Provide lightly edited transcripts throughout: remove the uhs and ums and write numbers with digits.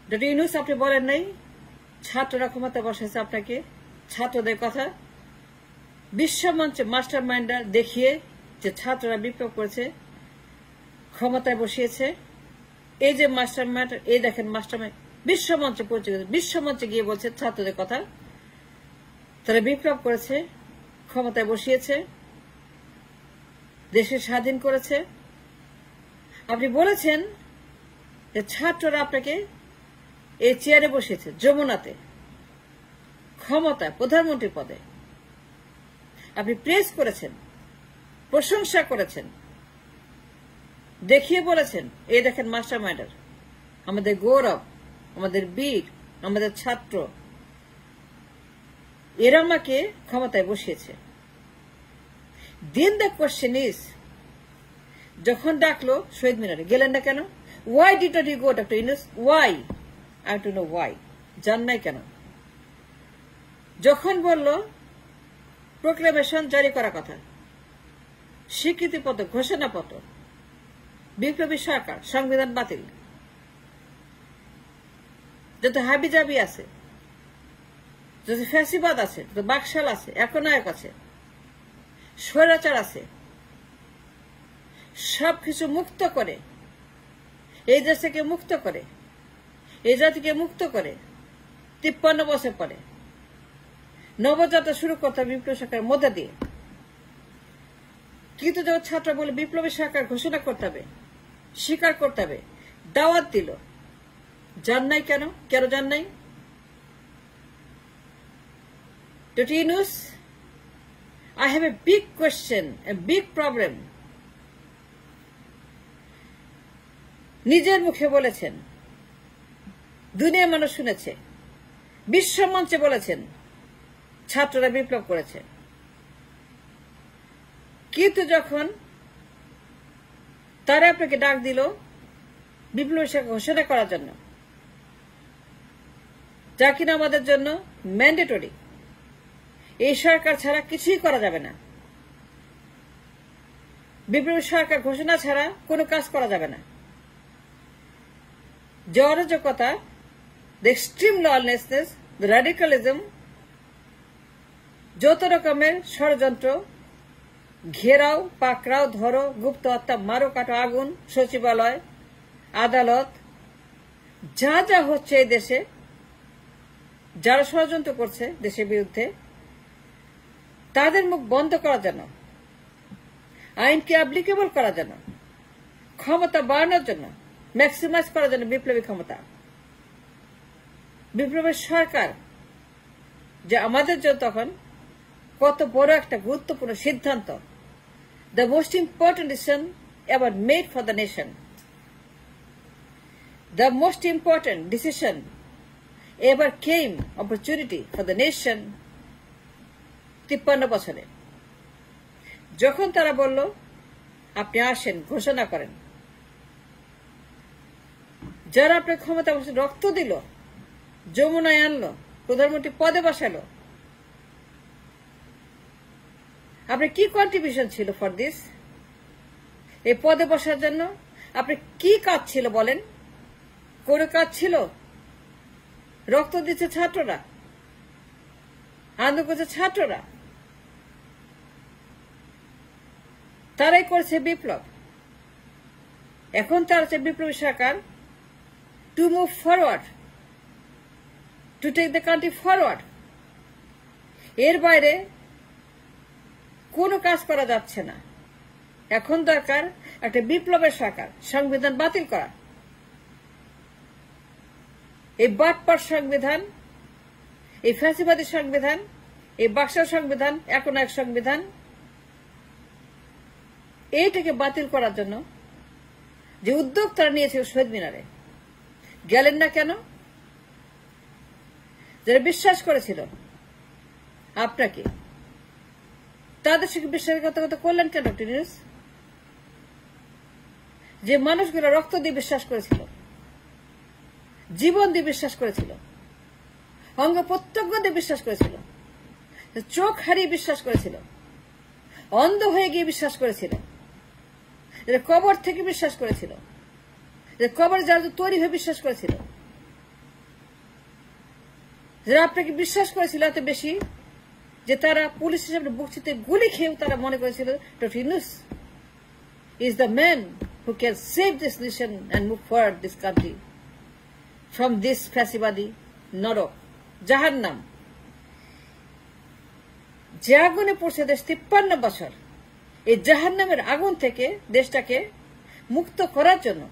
Doctor Yunus আপনি বলেন নাই ছাত্ররা ক্ষমতা বসেছে আপনাকে, ছাত্রদের কথা বিশ্বমঞ্চে মাস্টার মাইন্ডার দেখিয়ে যে ছাত্ররা বিপ্লব করেছে, ক্ষমতায় বসিয়েছে। এই যে মাস্টার মাইন্ড, এই দেখেন মাস্টার মাইন্ড বিশ্বমঞ্চে পৌঁছে গেছে, বিশ্বমঞ্চে গিয়ে বলছে ছাত্রদের কথা, তারা বিপ্লব করেছে, ক্ষমতায় বসিয়েছে, দেশে স্বাধীন করেছে। আপনি বলেছেন যে ছাত্ররা আপনাকে এই চেয়ারে বসিয়েছে, যমুনাতে, ক্ষমতায়, প্রধানমন্ত্রী পদে। আপনি প্রেস করেছেন, প্রশংসা করেছেন, দেখিয়ে বলেছেন এই দেখেন মাস্টার মাইন্ডার, আমাদের গৌরব, আমাদের বীর, আমাদের ছাত্র, এরা আমাকে ক্ষমতায় বসিয়েছে। দিন দ্য কোয়েশ্চেন ইজ, যখন ডাকলো শহীদ মিনারে গেলেন না কেন? Why did not you go doctor Yunus? Why? I don't know why. যান নাই কেন? যখন বলল প্রোক্লেমেশন জারি করার কথা, স্বীকৃতিপত্র, ঘোষণাপত্র, বিপ্লবী সরকার, সংবিধান বাতিল, যত হাবিজাবি আছে, যত ফ্যাসিবাদ আছে, যত বাকশাল আছে, একনায়ক আছে, স্বৈরাচার আছে, সবকিছু মুক্ত করে, এই দেশ থেকে মুক্ত করে, এই জাতিকে মুক্ত করে 53 বছর পরে নবযাত্রা শুরু করতে হবে বিপ্লবী সরকারের মধ্যে দিয়ে। কিন্তু যখন ছাত্র বলে বিপ্লবী সরকার ঘোষণা করতে হবে, স্বীকার করতে হবে, দাওয়াত দিল, যান নাই কেন? কেন যান নাই? Doctor Yunus, I have a big question, a big problem. নিজের মুখে বলেছেন, দুনিয়ার মানুষ শুনেছে, বিশ্বমঞ্চে বলেছেন ছাত্ররা বিপ্লব করেছে। কিন্তু যখন তারা আপনাকে ডাক দিল বিপ্লবী সরকার ঘোষণা করার জন্য, যা কিনা আমাদের জন্য ম্যান্ডেটরি, এই সরকার ছাড়া কিছুই করা যাবে না, বিপ্লবী সরকার ঘোষণা ছাড়া কোনো কাজ করা যাবে না, যে অরাজকতা, দ্য এক্সট্রিম ললেসনেস, দ্য র্যাডিক্যালিজম, যত রকমের ষড়যন্ত্র, ঘেরাও, পাকড়াও, ধরো, গুপ্ত হত্যা, মারো, কাটো, আগুন, সচিবালয়, আদালত, যা যা হচ্ছে এই দেশে, যারা ষড়যন্ত্র করছে দেশের বিরুদ্ধে, তাদের মুখ বন্ধ করার জন্য, আইনকে অ্যাপ্লিকেবল করার জন্য, ক্ষমতা বাড়ানোর জন্য, ম্যাক্সিমাইজ করার জন্য বিপ্লবী ক্ষমতা, বিপ্লবী সরকার, যে আমাদের জন্য তখন কত বড় একটা গুরুত্বপূর্ণ সিদ্ধান্ত, the most important decision ever made for the nation, the most important decision ever came opportunity for the nation 53 বছরে। যখন তারা বলল আপনি আসেন, ঘোষণা করেন, যারা আপনার ক্ষমতা বসে রক্ত দিল, যমুনায় আনলো, প্রধানমন্ত্রী পদে বসালো, আপনার কি কন্ট্রিবিউশন ছিল ফর দিস? এই পদে বসার জন্য আপনার কি কাজ ছিল বলেন? কোনো কাজ ছিল? রক্ত দিচ্ছে ছাত্ররা, আন্দোলন করছে ছাত্ররা, তারাই করেছে বিপ্লব। এখন তারা হচ্ছে বিপ্লবী সরকার to move forward, to take the country forward. এর বাইরে কোনো কাজ করা যাচ্ছে না। এখন দরকার একটা বিপ্লবের সরকার, সংবিধান বাতিল করা। এই বাটপার সংবিধান, এই ফ্যাসিবাদী সংবিধান, এই বাক্সার সংবিধান, একনায়ক সংবিধান, এইটাকে বাতিল করার জন্য যে উদ্যোগ তারা নিয়েছিল শহীদ মিনারে, গেলেন না কেন? যারা বিশ্বাস করেছিল আপনাকে, তাদের সঙ্গে বিশ্বাসঘাতকতা করলেন কেন ডক্টর ইউনূস? যে মানুষগুলো রক্ত দিয়ে বিশ্বাস করেছিল, জীবন দিয়ে বিশ্বাস করেছিল, অঙ্গ প্রত্যঙ্গ দিয়ে বিশ্বাস করেছিল, চোখ হারিয়ে বিশ্বাস করেছিল, অন্ধ হয়ে গিয়ে বিশ্বাস করেছিল, কবর থেকে বিশ্বাস করেছিল, কবর যারা তৈরি হয়ে বিশ্বাস করেছিল, যারা আপনাকে বিশ্বাস করেছিল এত বেশি যে তারা পুলিশ হিসেবে বুকচিতে গুলি খেয়েও তারা মনে করেছিল doctor Yunus is the man who can save this nation and move forward this country from this ফ্যাসিবাদী নরক জাহান্নাম যে আগুনে পড়ছে দেশ 53 বছর। এই জাহান্নামের আগুন থেকে দেশটাকে মুক্ত করার জন্য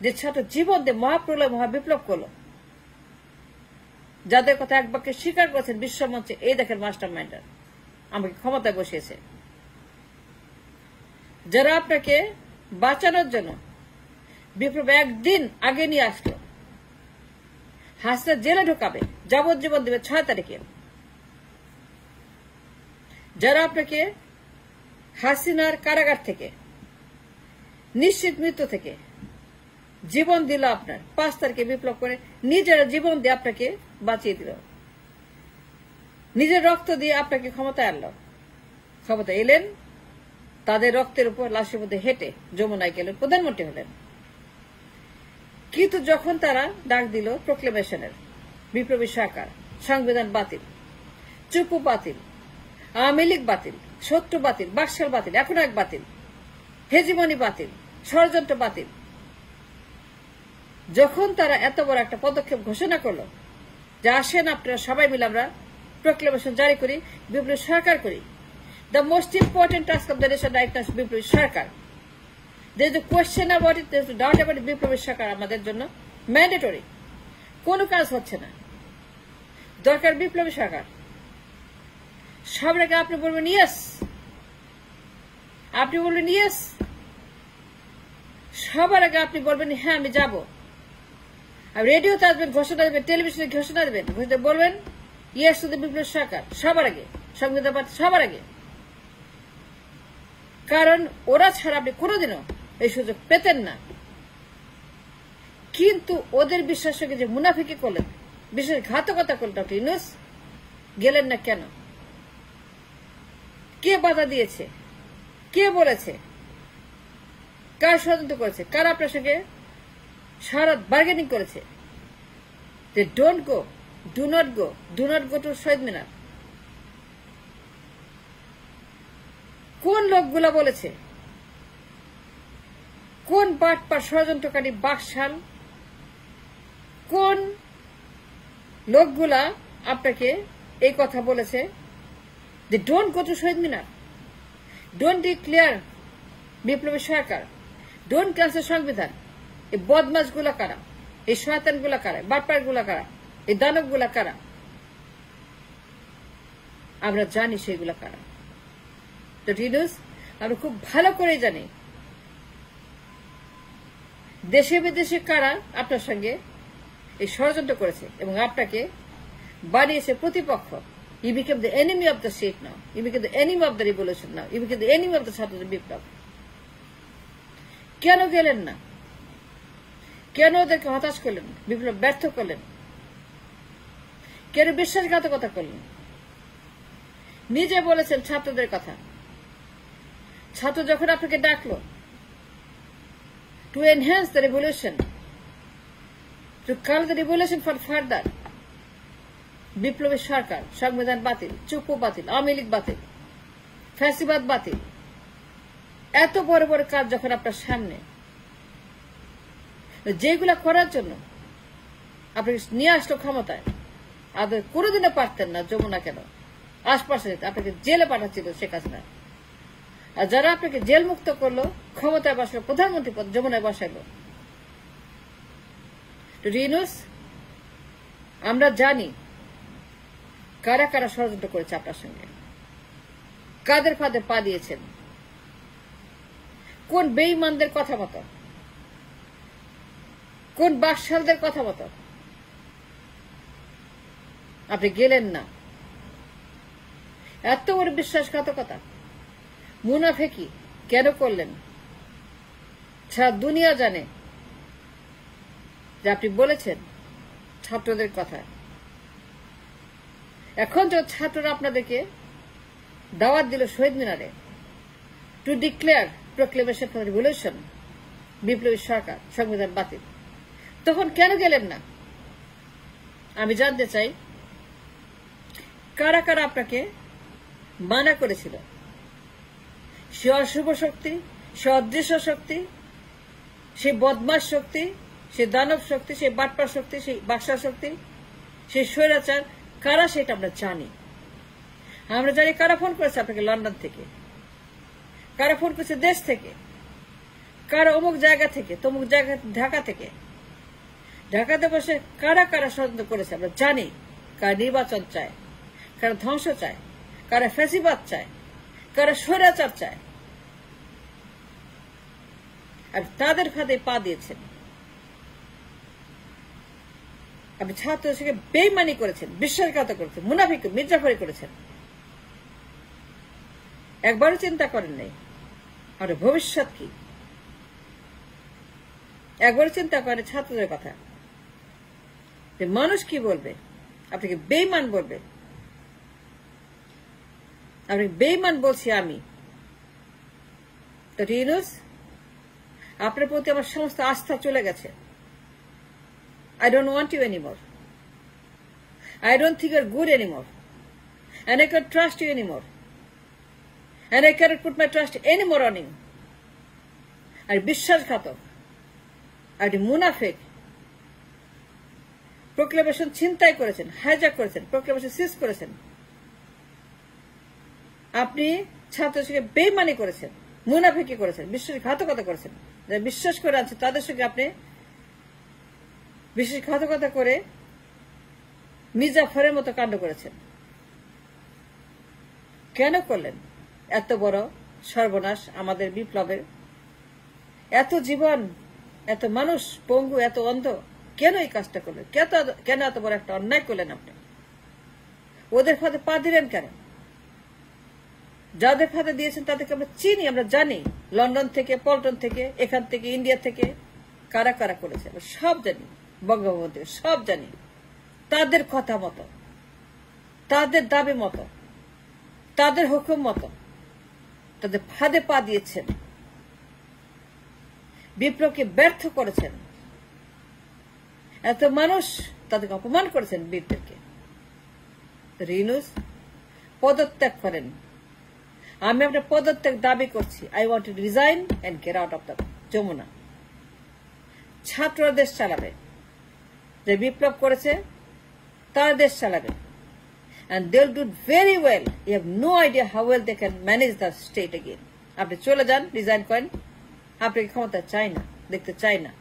যে ছাত্র জীবন দিয়ে মহাপ্রলয় মহাবিপ্লব করলো, যাদের কথা এক বাক্যে স্বীকার করেছেন বিশ্বমঞ্চে, এই দেখেন মাস্টার মাইন্ডার আমাকে ক্ষমতায় বসিয়েছে। যারা আপনাকে বাঁচানোর জন্য বিপ্লব একদিন আগে নিয়ে আসলো, হাসিনা জেলে ঢোকাবে, যাবজ্জীবন দেবে 6 তারিখে। যারা আপনাকে হাসিনার কারাগার থেকে নিশ্চিত মৃত্যু থেকে জীবন দিল, আপনার 5 তারিখে বিপ্লব করে নিজেরা জীবন দিয়ে আপনাকে বাঁচিয়ে দিল, নিজের রক্ত দিয়ে আপনাকে ক্ষমতায় আনলো। ক্ষমতায় এলেন, তাদের রক্তের উপর লাশের মধ্যে হেঁটে যমুনায় গেলেন, প্রধানমন্ত্রী হলেন। কিন্তু যখন তারা ডাক দিল প্রোক্লেমেশনের, বিপ্লবী সরকার, সংবিধান বাতিল, চুপু বাতিল, আওয়ামী লীগ বাতিল, শত্রু বাতিল, বাকশাল বাতিল, এখন এক বাতিল, হেজিমনি বাতিল, ষড়যন্ত্র বাতিল, যখন তারা এত বড় একটা পদক্ষেপ ঘোষণা করলো যে আসেন আপনারা সবাই মিলে আমরা প্রোক্লেমেশন জারি করি, বিপ্লবী সরকার করি, the most important task of the nation right now is বিপ্লবী সরকার। there is a question about it, there is a doubt about it, বিপ্লবী সরকার আমাদের জন্য ম্যান্ডেটরি। কোনো কাজ হচ্ছে না, দরকার বিপ্লবী সরকার। সবার আগে আপনি বলবেন ইয়েস, আপনি বলবেন ইয়েস, সবার আগে আপনি বলবেন হ্যাঁ আমি যাব। আর রেডিওতে আসবেন, ঘোষণা দেবেন, টেলিভিশনে ঘোষণা দেবেন, বলবেন ইয়েস টু দ্য বিপ্লবী সরকার সবার আগে, সংবিধান পার্টি সবার আগে। কারণ ওরা ছাড়া আপনি কোনোদিনও এই সুযোগ পেতেন না। কিন্তু ওদের বিশ্বাসকে যে মুনাফিকি করলেন, বিশ্বাসঘাতকতা করলেন ডক্টর ইউনূস, গেলেন না কেন? কে বাধা দিয়েছে? কে বলেছে? কার ষড়যন্ত্র করেছে? কার আপনার সঙ্গে সারা বার্গেনিং করেছে যে don't go, do not go, do not go to Shaheed Minar? কোন লোকগুলা বলেছে? কোন বাটপার ষড়যন্ত্রকারী বাকশাল, কোন লোকগুলা আপনাকে এই কথা বলেছে যে don't go to Shaheed Minar, don't declare বিপ্লবী সরকার, ডোন্ট ক্যান্সেল সংবিধান? এই বদমাস গুলা কারা? এই শয়তান গুলা কারা? বাটপার গুলা কারা? এই দানব গুলা কারা? আমরা জানি সেগুলা কারা। ডক্টর ইউনূস, আমরা খুব ভালো করে জানি দেশে বিদেশে কারা আপনার সঙ্গে এই ষড়যন্ত্র করেছে এবং আপনাকে বানিয়েছে প্রতিপক্ষ। You became the enemy of the state now. You became the enemy of the revolution now. You became the enemy of the ছাত্রদের বিপ্লব। কেন গেলেন না? কেন ওদেরকে হতাশ করলেন, বিপ্লব ব্যর্থ করলেন? কেন বিশ্বাসঘাতকতা করলেন? নিজে বলেছেন ছাত্রদের কথা। ছাত্র যখন আপনাকে ডাকলো to enhance the revolution, to call the revolution for further, বিপ্লবী সরকার, সংবিধান বাতিল, চুপু বাতিল, আওয়ামী লীগ বাতিল, ফ্যাসিবাদ বাতিল, এত বড় বড় কাজ যখন আপনার সামনে, যেগুলা করার জন্য আপনাকে নিয়ে আসলো ক্ষমতায়, আদৌ কোনোদিনও পারতেন না। যমুনা কেন আশপাশে আপনাকে জেলে পাঠাচ্ছিল শেখ হাসিনা। আর যারা আপনাকে জেল মুক্ত করলো, ক্ষমতায় বসালো, প্রধানমন্ত্রী পদ যমুনায় বসাইলো। ইউনূস, আমরা জানি কারা কারা ষড়যন্ত্র করেছে আপনার সঙ্গে, কাদের ফাঁদে পা দিয়েছেন, কোন বেঈমানদের কথা মতো, কোন বাকশালদের কথা মতো আপনি গেলেন না। এত বড় বিশ্বাসঘাতকতা, মুনাফেকি কেন করলেন? সারা দুনিয়া জানে যে আপনি বলেছেন ছাত্রদের কথা। এখন যে ছাত্ররা আপনাদেরকে দাওয়াত দিল শহীদ মিনারে two declare proclamation for revolution, বিপ্লবী সরকার, সংবিধান বাতিল, তখন কেন গেলেন না? আমি জানতে চাই কারা কারা আপনাকে মানা করেছিল? সে অশুভ শক্তি, সে অদৃশ্য শক্তি, সে বদমাস শক্তি, সে দানব শক্তি, সে বাটপার শক্তি, সে বাক্সা শক্তি, সে স্বৈরাচার, কারা সেটা আমরা জানি। আমরা জানি কারা ফোন করেছে আপনাকে লন্ডন থেকে, কারা ফোন করেছে দেশ থেকে, কারা অমুক জায়গা থেকে, তমুক জায়গা, ঢাকা থেকে। ঢাকাতে বসে কারা কারা ষড়যন্ত্র করেছে আমরা জানি। কারা নির্বাচন চায়, কারা ধ্বংস চায়, কারা ফ্যাসিবাদ চায়, কারা স্বৈরাচার চায়, আর তাদের ফাঁদে পা দিয়েছেন। আপনি ছাত্রকে বেইমানি করেছেন, বিশ্বাসঘাত করেছেন, মুনাফিক মির্জাফরি করেছেন। একবারও চিন্তা করেন নাই আর ভবিষ্যৎ কি? একবারও চিন্তা করেন ছাত্রদের কথা, যে মানুষ কি বলবে, আপনাকে বেইমান বলবে। আপনি বেইমান বলছি আমি। ডক্টর ইউনূস, আপনার প্রতি আমার সমস্ত আস্থা চলে গেছে। I don't want you anymore. I don't think you're good anymore. And I can't trust you anymore. And I cannot put my trust anymore on you. আর বিশ্বাসঘাতক, আর মুনাফিক, প্রোক্লেমেশন ছিনতাই করেছেন, হাইজ্যাক করেছেন, প্রোক্লেমেশন সিজ করেছেন। আপনি ছাত্রকে বেইমানি করেছেন, মুনাফিকি করেছেন, বিশ্বাসঘাতকতা করেছেন। যারা বিশ্বাস করে আছে তাদের সঙ্গে আপনি বিশ্বাসঘাতকতা করে মির্জাফরের মতো কাণ্ড করেছেন। কেন করলেন এত বড় সর্বনাশ আমাদের বিপ্লবের? এত জীবন, এত মানুষ পঙ্গু, এত অন্ধ, কেন এই কাজটা করলেন? কেন এত বড় একটা অন্যায় করলেন আপনি? ওদের ফাঁদে পা দিলেন কেন? যাদের ফাঁদে দিয়েছেন তাদেরকে আমরা চিনি, আমরা জানি। লন্ডন থেকে, পল্টন থেকে, এখান থেকে, ইন্ডিয়া থেকে কারা কারা করেছে আমরা সব জানি। বঙ্গবন্ধু সব জানি। তাদের কথা মতো, তাদের দাবি মতো, তাদের হুকুম মতো তাদের ফাঁদে পা দিয়েছেন, বিপ্লবকে ব্যর্থ করেছেন। এত মানুষ তাদেরকে অপমান করেছেন, বীরদেরকে। ইউনূস, পদত্যাগ করেন। আমি আপনার পদত্যাগ দাবি করছি। I want to resign and get out of the Jamuna. ছাত্ররা দেশ চালাবে, যে বিপ্লব করেছে তারা দেশ চালাবে। And they'll do very well. You have no idea how well they can manage the state again. আপনি চলে যান, রিজাইন করেন। আপনাকে ক্ষমতা চাই না, দেখতে চাই না।